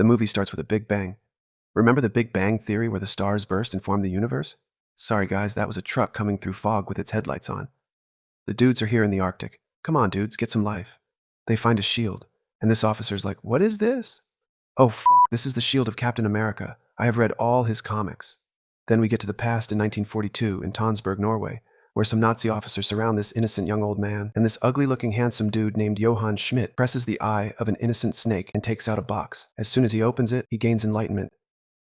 The movie starts with a big bang. Remember the Big Bang Theory where the stars burst and formed the universe? Sorry guys, that was a truck coming through fog with its headlights on. The dudes are here in the Arctic. Come on dudes, get some life. They find a shield, and this officer's like, what is this? Oh fuck, this is the shield of Captain America. I have read all his comics. Then we get to the past in 1942 in Tonsberg, Norway, where some Nazi officers surround this innocent young old man, and this ugly-looking handsome dude named Johann Schmidt presses the eye of an innocent snake and takes out a box. As soon as he opens it, he gains enlightenment.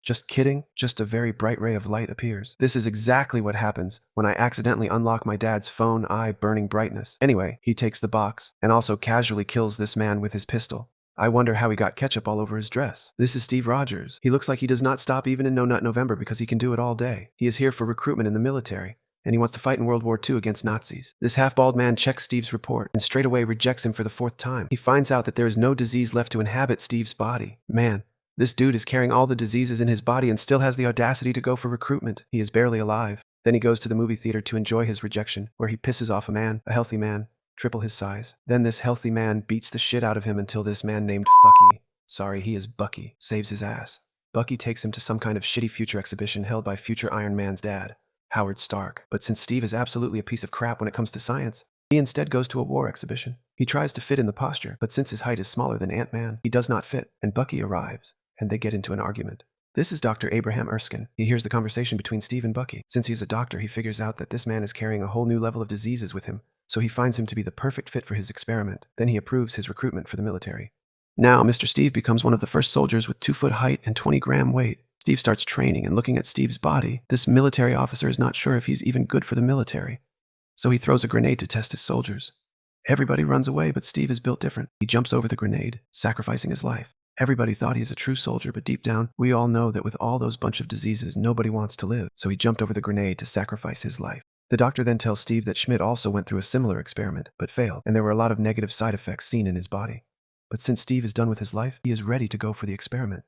Just kidding, just a very bright ray of light appears. This is exactly what happens when I accidentally unlock my dad's phone eye burning brightness. Anyway, he takes the box and also casually kills this man with his pistol. I wonder how he got ketchup all over his dress. This is Steve Rogers. He looks like he does not stop even in No Nut November because he can do it all day. He is here for recruitment in the military, and he wants to fight in World War II against Nazis. This half-bald man checks Steve's report and straight away rejects him for the 4th time. He finds out that there is no disease left to inhabit Steve's body. Man, this dude is carrying all the diseases in his body and still has the audacity to go for recruitment. He is barely alive. Then he goes to the movie theater to enjoy his rejection, where he pisses off a healthy man, triple his size. Then this healthy man beats the shit out of him until this man named he is Bucky, saves his ass. Bucky takes him to some kind of shitty future exhibition held by future Iron Man's dad, Howard Stark. But since Steve is absolutely a piece of crap when it comes to science, he instead goes to a war exhibition. He tries to fit in the posture, but since his height is smaller than Ant-Man, he does not fit, and Bucky arrives, and they get into an argument. This is Dr. Abraham Erskine. He hears the conversation between Steve and Bucky. Since he's a doctor, he figures out that this man is carrying a whole new level of diseases with him, so he finds him to be the perfect fit for his experiment. Then he approves his recruitment for the military. Now, Mr. Steve becomes one of the first soldiers with 2-foot height and 20-gram weight. Steve starts training and looking at Steve's body. This military officer is not sure if he's even good for the military, so he throws a grenade to test his soldiers. Everybody runs away, but Steve is built different. He jumps over the grenade, sacrificing his life. Everybody thought he is a true soldier, but deep down, we all know that with all those bunch of diseases, nobody wants to live, so he jumped over the grenade to sacrifice his life. The doctor then tells Steve that Schmidt also went through a similar experiment, but failed, and there were a lot of negative side effects seen in his body. But since Steve is done with his life, he is ready to go for the experiment.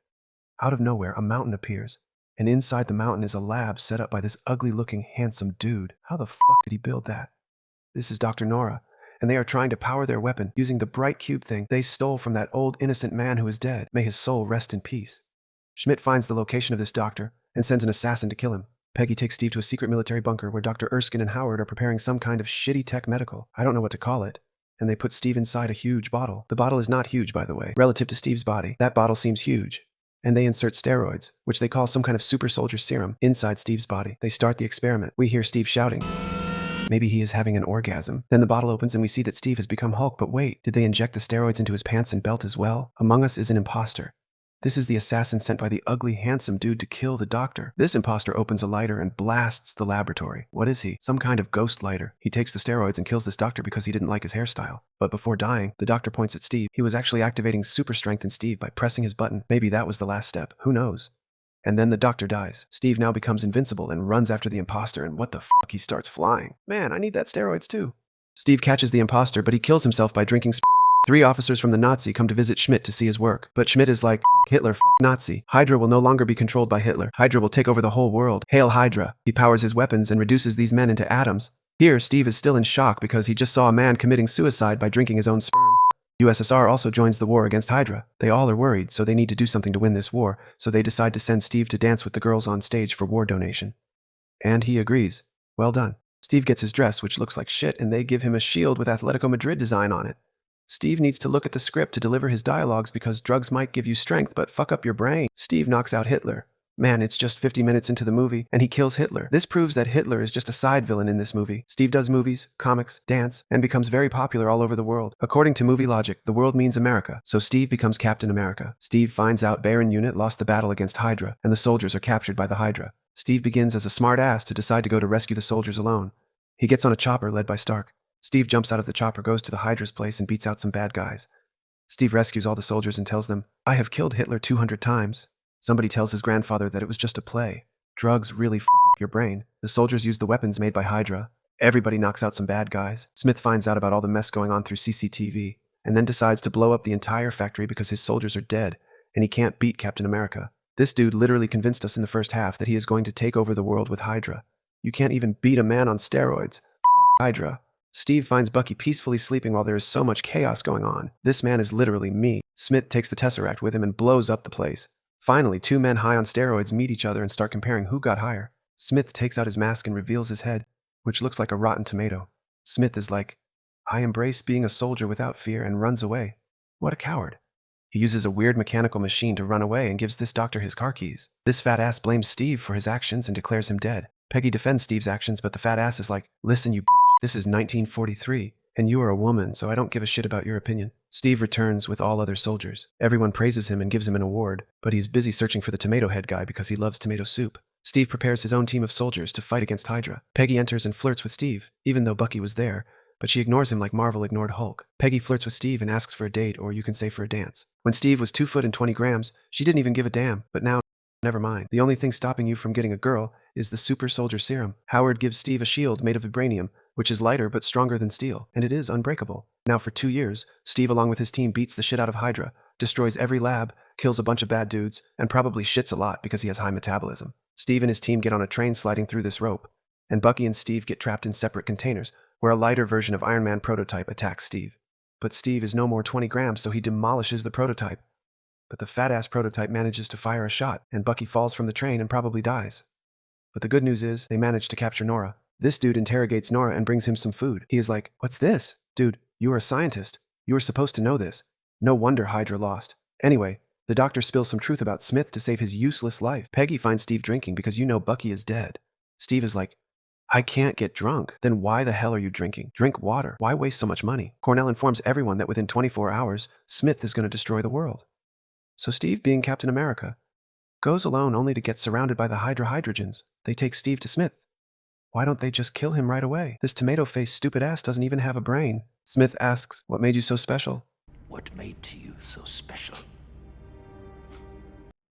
Out of nowhere, a mountain appears, and inside the mountain is a lab set up by this ugly-looking, handsome dude. How the fuck did he build that? This is Dr. Nora, and they are trying to power their weapon using the bright cube thing they stole from that old innocent man who is dead. May his soul rest in peace. Schmidt finds the location of this doctor and sends an assassin to kill him. Peggy takes Steve to a secret military bunker where Dr. Erskine and Howard are preparing some kind of shitty tech medical. I don't know what to call it. And they put Steve inside a huge bottle. The bottle is not huge, by the way. Relative to Steve's body, that bottle seems huge. And they insert steroids, which they call some kind of super soldier serum, inside Steve's body. They start the experiment. We hear Steve shouting. Maybe he is having an orgasm. Then the bottle opens and we see that Steve has become Hulk, but wait, did they inject the steroids into his pants and belt as well? Among Us is an imposter. This is the assassin sent by the ugly, handsome dude to kill the doctor. This imposter opens a lighter and blasts the laboratory. What is he? Some kind of ghost lighter. He takes the steroids and kills this doctor because he didn't like his hairstyle. But before dying, the doctor points at Steve. He was actually activating super strength in Steve by pressing his button. Maybe that was the last step. Who knows? And then the doctor dies. Steve now becomes invincible and runs after the imposter, and what the fuck, he starts flying. Man, I need that steroids too. Steve catches the imposter, but he kills himself by drinking 3 officers from the Nazi come to visit Schmidt to see his work. But Schmidt is like, fuck Hitler, fuck Nazi. Hydra will no longer be controlled by Hitler. Hydra will take over the whole world. Hail Hydra. He powers his weapons and reduces these men into atoms. Here, Steve is still in shock because he just saw a man committing suicide by drinking his own sperm. USSR also joins the war against Hydra. They all are worried, so they need to do something to win this war, so they decide to send Steve to dance with the girls on stage for war donation. And he agrees. Well done. Steve gets his dress, which looks like shit, and they give him a shield with Atletico Madrid design on it. Steve needs to look at the script to deliver his dialogues because drugs might give you strength but fuck up your brain. Steve knocks out Hitler. Man, it's just 50 minutes into the movie, and he kills Hitler. This proves that Hitler is just a side villain in this movie. Steve does movies, comics, dance, and becomes very popular all over the world. According to movie logic, the world means America, so Steve becomes Captain America. Steve finds out Baron Unit lost the battle against Hydra, and the soldiers are captured by the Hydra. Steve begins as a smart ass to decide to go to rescue the soldiers alone. He gets on a chopper led by Stark. Steve jumps out of the chopper, goes to the Hydra's place, and beats out some bad guys. Steve rescues all the soldiers and tells them, I have killed Hitler 200 times. Somebody tells his grandfather that it was just a play. Drugs really fuck up your brain. The soldiers use the weapons made by Hydra. Everybody knocks out some bad guys. Smith finds out about all the mess going on through CCTV, and then decides to blow up the entire factory because his soldiers are dead, and he can't beat Captain America. This dude literally convinced us in the first half that he is going to take over the world with Hydra. You can't even beat a man on steroids. Fuck Hydra. Steve finds Bucky peacefully sleeping while there is so much chaos going on. This man is literally me. Smith takes the Tesseract with him and blows up the place. Finally, two men high on steroids meet each other and start comparing who got higher. Smith takes out his mask and reveals his head, which looks like a rotten tomato. Smith is like, I embrace being a soldier without fear, and runs away. What a coward. He uses a weird mechanical machine to run away and gives this doctor his car keys. This fat ass blames Steve for his actions and declares him dead. Peggy defends Steve's actions, but the fat ass is like, listen, you bitch, this is 1943, and you are a woman, so I don't give a shit about your opinion. Steve returns with all other soldiers. Everyone praises him and gives him an award, but he's busy searching for the tomato head guy because he loves tomato soup. Steve prepares his own team of soldiers to fight against Hydra. Peggy enters and flirts with Steve, even though Bucky was there, but she ignores him like Marvel ignored Hulk. Peggy flirts with Steve and asks for a date, or you can say for a dance. When Steve was 2 foot and 20 grams, she didn't even give a damn, but now, never mind. The only thing stopping you from getting a girl is the super soldier serum. Howard gives Steve a shield made of vibranium, which is lighter but stronger than steel, and it is unbreakable. Now for 2 years, Steve along with his team beats the shit out of Hydra, destroys every lab, kills a bunch of bad dudes, and probably shits a lot because he has high metabolism. Steve and his team get on a train sliding through this rope, and Bucky and Steve get trapped in separate containers, where a lighter version of Iron Man prototype attacks Steve. But Steve is no more 20 grams, so he demolishes the prototype. But the fat-ass prototype manages to fire a shot, and Bucky falls from the train and probably dies. But the good news is, they manage to capture Nora. This dude interrogates Nora and brings him some food. He is like, what's this? Dude, you are a scientist. You were supposed to know this. No wonder Hydra lost. Anyway, the doctor spills some truth about Smith to save his useless life. Peggy finds Steve drinking because you know Bucky is dead. Steve is like, I can't get drunk. Then why the hell are you drinking? Drink water. Why waste so much money? Cornell informs everyone that within 24 hours, Smith is going to destroy the world. So Steve, being Captain America, goes alone only to get surrounded by the hydrogens. They take Steve to Smith. Why don't they just kill him right away? This tomato-faced stupid ass doesn't even have a brain. Smith asks, what made you so special? What made you so special?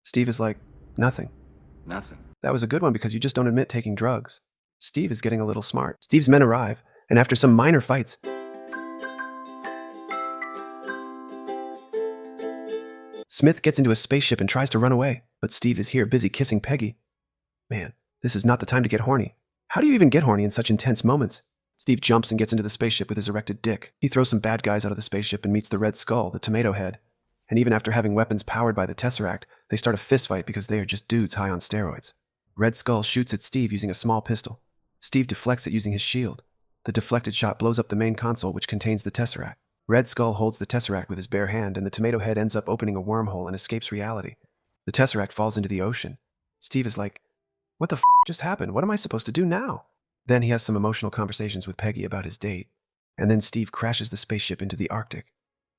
Steve is like, nothing. Nothing. That was a good one because you just don't admit taking drugs. Steve is getting a little smart. Steve's men arrive, and after some minor fights, Smith gets into a spaceship and tries to run away, but Steve is here busy kissing Peggy. Man, this is not the time to get horny. How do you even get horny in such intense moments? Steve jumps and gets into the spaceship with his erected dick. He throws some bad guys out of the spaceship and meets the Red Skull, the tomato head. And even after having weapons powered by the Tesseract, they start a fistfight because they are just dudes high on steroids. Red Skull shoots at Steve using a small pistol. Steve deflects it using his shield. The deflected shot blows up the main console, which contains the Tesseract. Red Skull holds the Tesseract with his bare hand, and the tomato head ends up opening a wormhole and escapes reality. The Tesseract falls into the ocean. Steve is like, what the f*** just happened? What am I supposed to do now? Then he has some emotional conversations with Peggy about his date. And then Steve crashes the spaceship into the Arctic.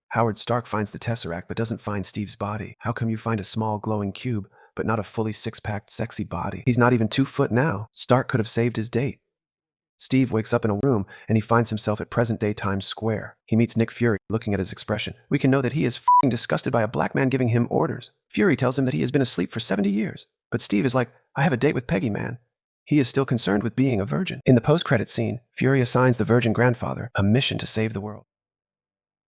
Howard Stark finds the Tesseract but doesn't find Steve's body. How come you find a small glowing cube but not a fully six-packed sexy body? He's not even 2 foot now. Stark could have saved his date. Steve wakes up in a room and he finds himself at present-day Times Square. He meets Nick Fury. Looking at his expression, we can know that he is f***ing disgusted by a black man giving him orders. Fury tells him that he has been asleep for 70 years. But Steve is like, I have a date with Peggy, man. He is still concerned with being a virgin. In the post-credits scene, Fury assigns the virgin grandfather a mission to save the world.